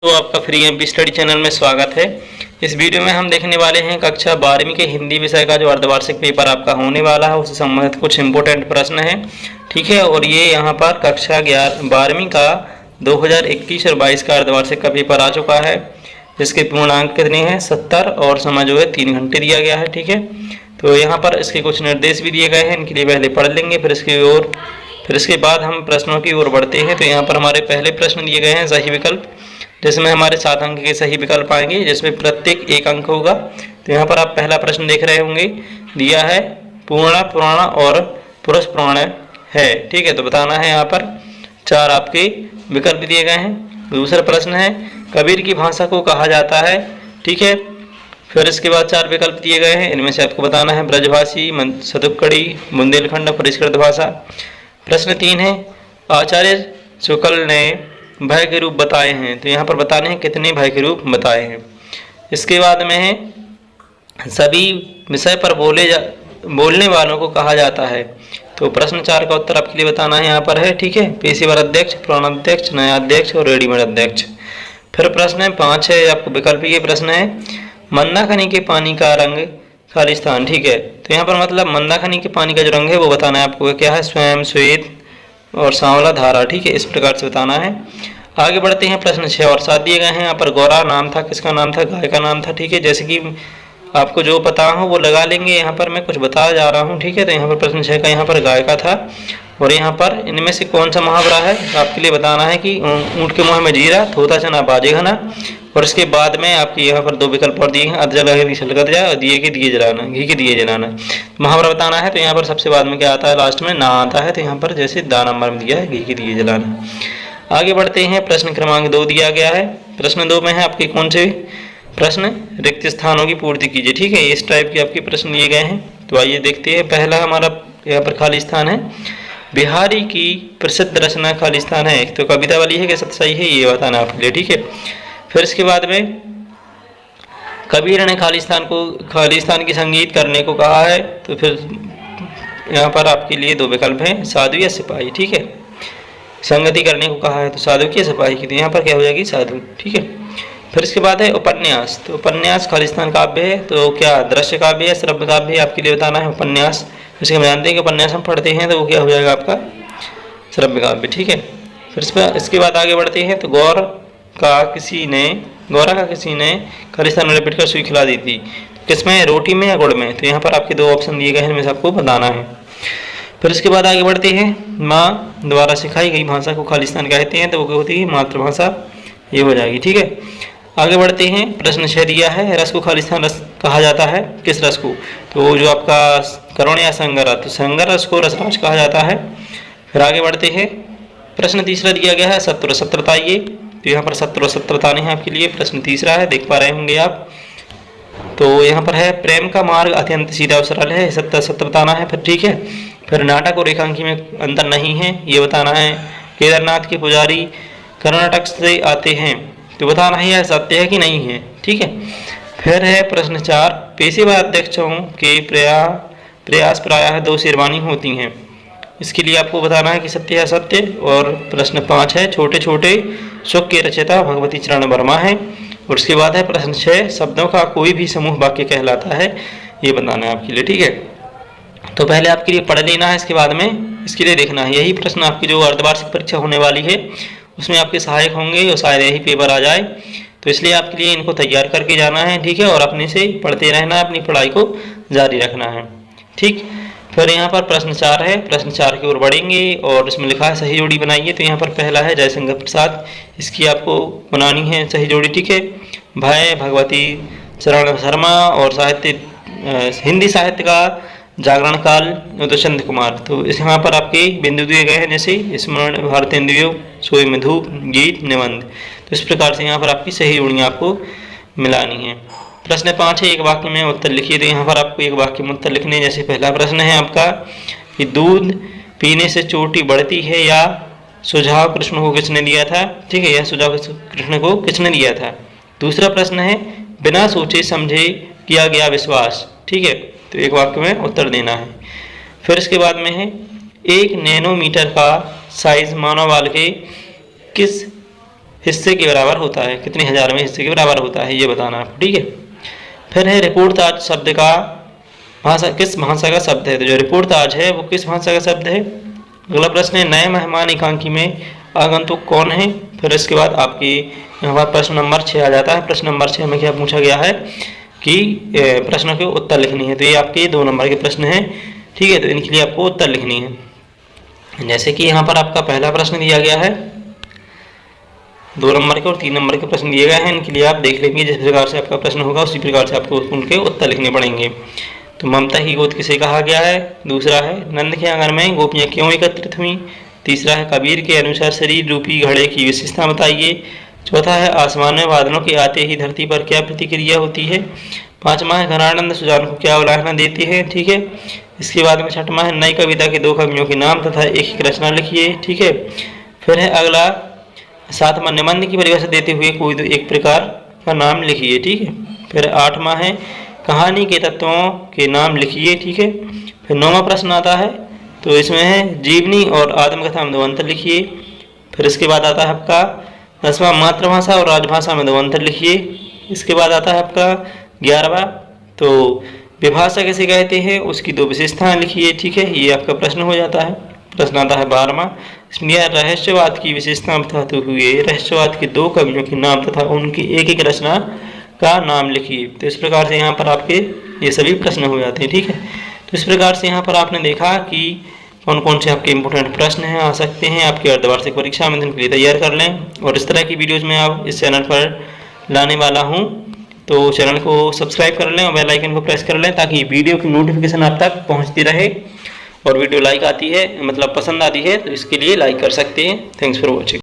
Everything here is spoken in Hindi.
तो आपका फ्री एमपी स्टडी चैनल में स्वागत है। इस वीडियो में हम देखने वाले हैं कक्षा 12वीं के हिंदी विषय का जो अर्धवार्षिक पेपर आपका होने वाला है उससे संबंधित कुछ इंपॉर्टेंट प्रश्न हैं। ठीक है, और ये यहाँ पर कक्षा 12वीं का 2021 और 22 का अर्धवार्षिक का पेपर आ चुका है। इसके पूर्णांक कितने हैं? 70 और समय जो है 3 घंटे दिया गया है। ठीक है, तो यहाँ पर इसके कुछ निर्देश भी दिए गए हैं, इनके लिए पहले पढ़ लेंगे, फिर इसके बाद हम प्रश्नों की ओर बढ़ते हैं। तो यहाँ पर हमारे पहले प्रश्न दिए गए हैं सही विकल्प, जिसमें हमारे 7 अंक के सही विकल्प आएंगे, जिसमें प्रत्येक 1 अंक होगा। तो यहाँ पर आप पहला प्रश्न देख रहे होंगे, दिया है पूर्णा, पुराण और पुरुष पुराण है। ठीक है, तो बताना है। यहाँ पर 4 आपके विकल्प दिए गए हैं। दूसरा प्रश्न है कबीर की भाषा को कहा जाता है। ठीक है, फिर इसके बाद 4 विकल्प दिए गए हैं, इनमें से आपको बताना है ब्रजभाषी, सतुक्कड़ी, बुंदेलखंड, परिष्कृत भाषा। प्रश्न 3 है आचार्य शुक्ल ने भय के रूप बताए हैं। तो यहाँ पर बताने हैं कितने भय के रूप बताए हैं। इसके बाद में है सभी विषय पर बोलने वालों को कहा जाता है। तो प्रश्न 4 का उत्तर आपके लिए बताना है यहाँ पर है। ठीक है, पेशेवर अध्यक्ष, पुराणाध्यक्ष, नया अध्यक्ष और रेडीमेड अध्यक्ष। फिर प्रश्न 5 है आपको विकल्प ये प्रश्न है मंदाकिनी के पानी का रंग खालिस्तान। ठीक है, तो यहाँ पर मतलब मंदाकिनी के पानी का जो रंग है वो बताना है आपको, क्या है? स्वयं, श्वेत और सांवला धारा। ठीक है, इस प्रकार से बताना है। आगे बढ़ते हैं। प्रश्न 6 और 7 दिए गए हैं। यहाँ पर गौरा नाम था, किसका नाम था? गाय का नाम था। ठीक है, जैसे कि आपको जो पता हो वो लगा लेंगे। यहाँ पर मैं कुछ बता जा रहा हूँ। ठीक है, तो यहाँ पर प्रश्न 6 का यहाँ पर गाय का था। और यहाँ पर इनमें से कौन सा मुहावरा है आपके लिए बताना है कि ऊँट के मुँह में जीरा, थोथा चना बाजे घना। और इसके बाद में आपके यहाँ पर 2 विकल्प और दिए हैं, अध जला के छलकत जा और दिए के दिए जलाना, घी के दिए जलाना। मुहावरा बताना है। तो यहाँ पर सबसे बाद में क्या आता है? लास्ट में ना आता है। तो यहाँ पर जैसे दा नंबर में दिया है, घी के दिए जलाना। आगे बढ़ते हैं। प्रश्न क्रमांक 2 दिया गया है। प्रश्न 2 में है आपके कौन से प्रश्न? रिक्त स्थानों की पूर्ति कीजिए। ठीक है, इस टाइप के आपके प्रश्न दिए गए हैं। तो आइए देखते हैं। पहला हमारा यहाँ पर खालिस्तान है। बिहारी की प्रसिद्ध रचना खालिस्तान है। तो कविता वाली है कि सही है, ये बताना आपके लिए। ठीक है, फिर इसके बाद में कबीर ने खालिस्तान की संगीत करने को कहा है। तो फिर यहाँ पर आपके लिए 2 विकल्प हैं, साधु या सिपाही। ठीक है, संगति करने को कहा है तो साधु की सिपाही की, तो यहाँ पर क्या हो जाएगी? साधु। ठीक है, फिर इसके बाद है उपन्यास। तो उपन्यास खालिस्तान काव्य है। तो क्या दृश्य काव्य है, श्रव्य काव्य है? आपके लिए बताना है उपन्यास। जैसे हम जानते हैं कि उपन्यास हम पढ़ते हैं तो वो क्या हो जाएगा आपका? श्रव्य काव्य। ठीक है, फिर इसके बाद आगे बढ़ते हैं। तो गौरा का किसी ने खालिस्तान में लपेट कर सुई खिला दी थी। किसमें? रोटी में या गुड़ में? तो यहाँ पर आपके 2 ऑप्शन दिए गए हैं, इनमें से आपको बताना है। फिर इसके बाद आगे बढ़ते हैं। माँ द्वारा सिखाई गई भाषा को खालिस्तान कहते हैं। तो वो क्या होती है? मातृभाषा, ये हो जाएगी। ठीक है, आगे बढ़ते हैं। प्रश्न 6 दिया है रस को खालिस्तान रस कहा जाता है। किस रस को? तो जो आपका करुण या संगर, तो संगर रस को रसराज कहा जाता है। फिर आगे बढ़ते हैं। प्रश्न 3 दिया गया है सत्वर सत्रता। ये तो यहाँ पर सत्वर सत्रता नहीं है आपके लिए। प्रश्न 3 है, देख पा रहे होंगे आप। तो यहाँ पर है प्रेम का मार्ग अत्यंत सीधा और सरल है, सत्य बताना है। फिर ठीक है, फिर नाटक और एकांकी में अंतर नहीं है, ये बताना है। केदारनाथ के पुजारी कर्नाटक से आते हैं। तो बताना है यह सत्य है कि नहीं है। ठीक है, फिर है प्रश्न 4 पेशेवर अध्यक्षों के प्रयास प्रायः 2 शेरवानी होती हैं। इसके लिए आपको बताना है कि सत्य है सत्य। और प्रश्न 5 है छोटे छोटे सुख के रचयिता भगवती चरण वर्मा है। और उसके बाद है प्रश्न 6 शब्दों का कोई भी समूह वाक्य कहलाता है, ये बताना है आपके लिए। ठीक है, तो पहले आपके लिए पढ़ लेना है, इसके बाद में इसके लिए देखना है। यही प्रश्न आपकी जो अर्धवार्षिक परीक्षा होने वाली है उसमें आपके सहायक होंगे और शायद यही पेपर आ जाए। तो इसलिए आपके लिए इनको तैयार करके जाना है। ठीक है, और अपने से पढ़ते रहना है, अपनी पढ़ाई को जारी रखना है। ठीक, फिर यहाँ पर प्रश्न 4 है। प्रश्न 4 की ओर बढ़ेंगे और इसमें लिखा है सही जोड़ी बनाइए। तो यहाँ पर पहला है जयशंकर प्रसाद, इसकी आपको बनानी है सही जोड़ी। ठीक है, भय भगवती चरण शर्मा और हिंदी साहित्य का जागरण काल दुष्यंत कुमार। तो इस यहाँ पर आपके बिंदु दिए गए हैं, जैसे स्मरण भारतेंद्रियों, सोई में धूप, गीत, निबंध। तो इस प्रकार से यहाँ पर आपकी सही जोड़ियाँ आपको मिलानी है। प्रश्न 5 है एक वाक्य में उत्तर लिखिए। तो यहाँ पर आपको एक वाक्य में उत्तर लिखने। जैसे पहला प्रश्न है आपका कि दूध पीने से चोटी बढ़ती है, या सुझाव कृष्ण को किसने दिया था? ठीक है, यह सुझाव कृष्ण को किसने दिया था? दूसरा प्रश्न है बिना सोचे समझे किया गया विश्वास। ठीक है, तो एक वाक्य में उत्तर देना है। फिर इसके बाद में है 1 नैनोमीटर का साइज मानव बाल के किस हिस्से के बराबर होता है, कितने हजारवें हिस्से के बराबर होता है, ये बताना है आपको, ठीक है। फिर है रिपोर्ट ताज शब्द का किस भाषा का शब्द है, तो जो रिपोर्ट ताज है वो किस भाषा का शब्द है। अगला प्रश्न है नए मेहमान एकांकी में आगंतुक कौन है। फिर इसके बाद आपकी यहाँ पर प्रश्न नंबर 6 आ जाता है। प्रश्न नंबर 6 में क्या पूछा गया है कि प्रश्नों के उत्तर लिखनी है, तो ये आपके 2 नंबर के प्रश्न हैं, ठीक है। तो इनके लिए आपको उत्तर लिखनी है। जैसे कि यहाँ पर आपका पहला प्रश्न दिया गया है, 2 नंबर के और 3 नंबर के प्रश्न दिए गए हैं। इनके लिए आप देख लेंगे, जिस प्रकार से आपका प्रश्न होगा उसी प्रकार से आपको उनके उत्तर लिखने पड़ेंगे। तो ममता की गोद किसे कहा गया है। दूसरा है नंद के आंगन में गोपियाँ क्यों एकत्रित हुई। तीसरा है कबीर के अनुसार शरीर रूपी घड़े की विशेषता बताइए। चौथा है आसमान में बादलों के आते ही धरती पर क्या प्रतिक्रिया होती है। 5वां है घनानंद सुजान को क्या उलाहना देती है, ठीक है। इसके बाद में 6वां है नई कविता के 2 कवियों के नाम तथा एक रचना लिखिए, ठीक है। फिर है अगला 7वां निबंध की परिभाषा देते हुए कोई एक प्रकार का नाम लिखिए, ठीक है। फिर 8वां है कहानी के तत्वों के नाम लिखिए, ठीक है। फिर 9वां प्रश्न आता है, तो इसमें है जीवनी और आत्मकथा में 2 अंतर लिखिए। फिर इसके बाद आता है आपका 10वां मातृभाषा और राजभाषा में 2 अंतर लिखिए। इसके बाद आता है आपका 11वां, तो विभाषा किसे कहते हैं, उसकी 2 विशेषताएं लिखिए, ठीक है। ये आपका प्रश्न हो जाता है। प्रश्न आता है 12वां, इसमें रहस्यवाद की विशेषता बताते हुए रहस्यवाद के 2 कवियों के नाम तथा उनकी एक रचना का नाम लिखिए। तो इस प्रकार से यहाँ पर आपके ये सभी प्रश्न हो जाते हैं, ठीक है। तो इस प्रकार से यहाँ पर आपने देखा कि कौन कौन से आपके इंपॉर्टेंट प्रश्न हैं आ सकते हैं आपके अर्धवार्षिक परीक्षा में, इनके लिए तैयार कर लें। और इस तरह की वीडियोज़ मैं आप इस चैनल पर लाने वाला हूँ, तो चैनल को सब्सक्राइब कर लें और बेल आइकन को प्रेस कर लें ताकि वीडियो की नोटिफिकेशन आप तक पहुँचती रहे। और वीडियो लाइक आती है, मतलब पसंद आती है, तो इसके लिए लाइक कर सकते हैं। Thanks for watching.